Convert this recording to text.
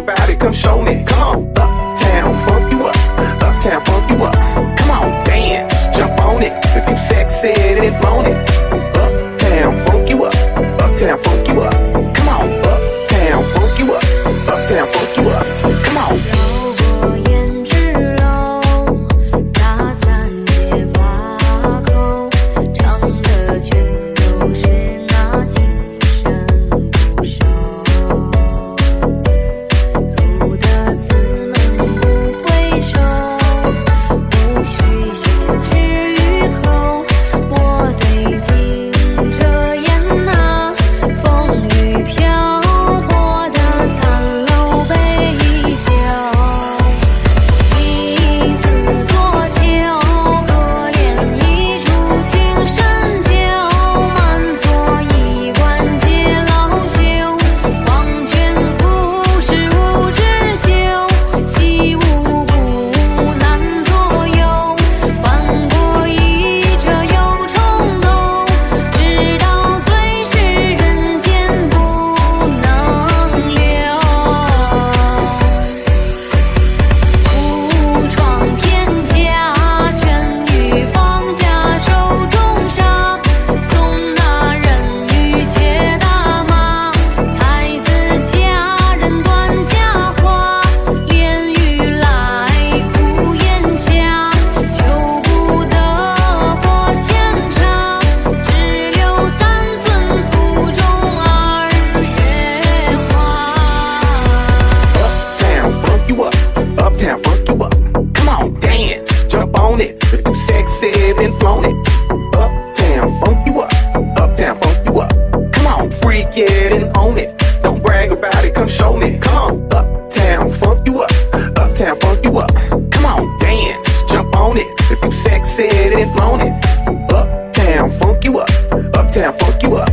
about it, come show me. Come on, uptown, funk you up. Uptown, funk you up. Come on, dance, jump on it. If you sexy, then flown it. Uptown, funk you up. Uptown, funk you up. Come on, uptown, funk you up. Uptown, funk you up. Come on. 绕过胭脂楼，大三结发口，唱的全都是那情深不寿。入得寺门不回首，无需宣之于口。我对镜遮掩那风雨漂泊的残楼悲酒。妻子多求，可怜一株情深旧。满座衣冠皆老朽，黄泉故事无知休。惜无故难左右，翻过一折又重头。直到最是人间不能留。武闯天下，全于方家手中杀。送那人与且大马，才子佳人断佳话。连雨来苦檐下，求不得或牵插。只留三寸土中二月花。 Uptown, funk you up. Uptown, funk you up. Come on, dance, jump on it. If you sexy, then flown it. Uptown, funk you up. Uptown, funk you up. Come on, freak it and own it. Don't brag about it, come show me. Come on, uptown, funk you up. Uptown, funk you up. Come on, dance, jump on it. If you sexy, then flown it. Uptown, funk you up. Uptown, funk you up.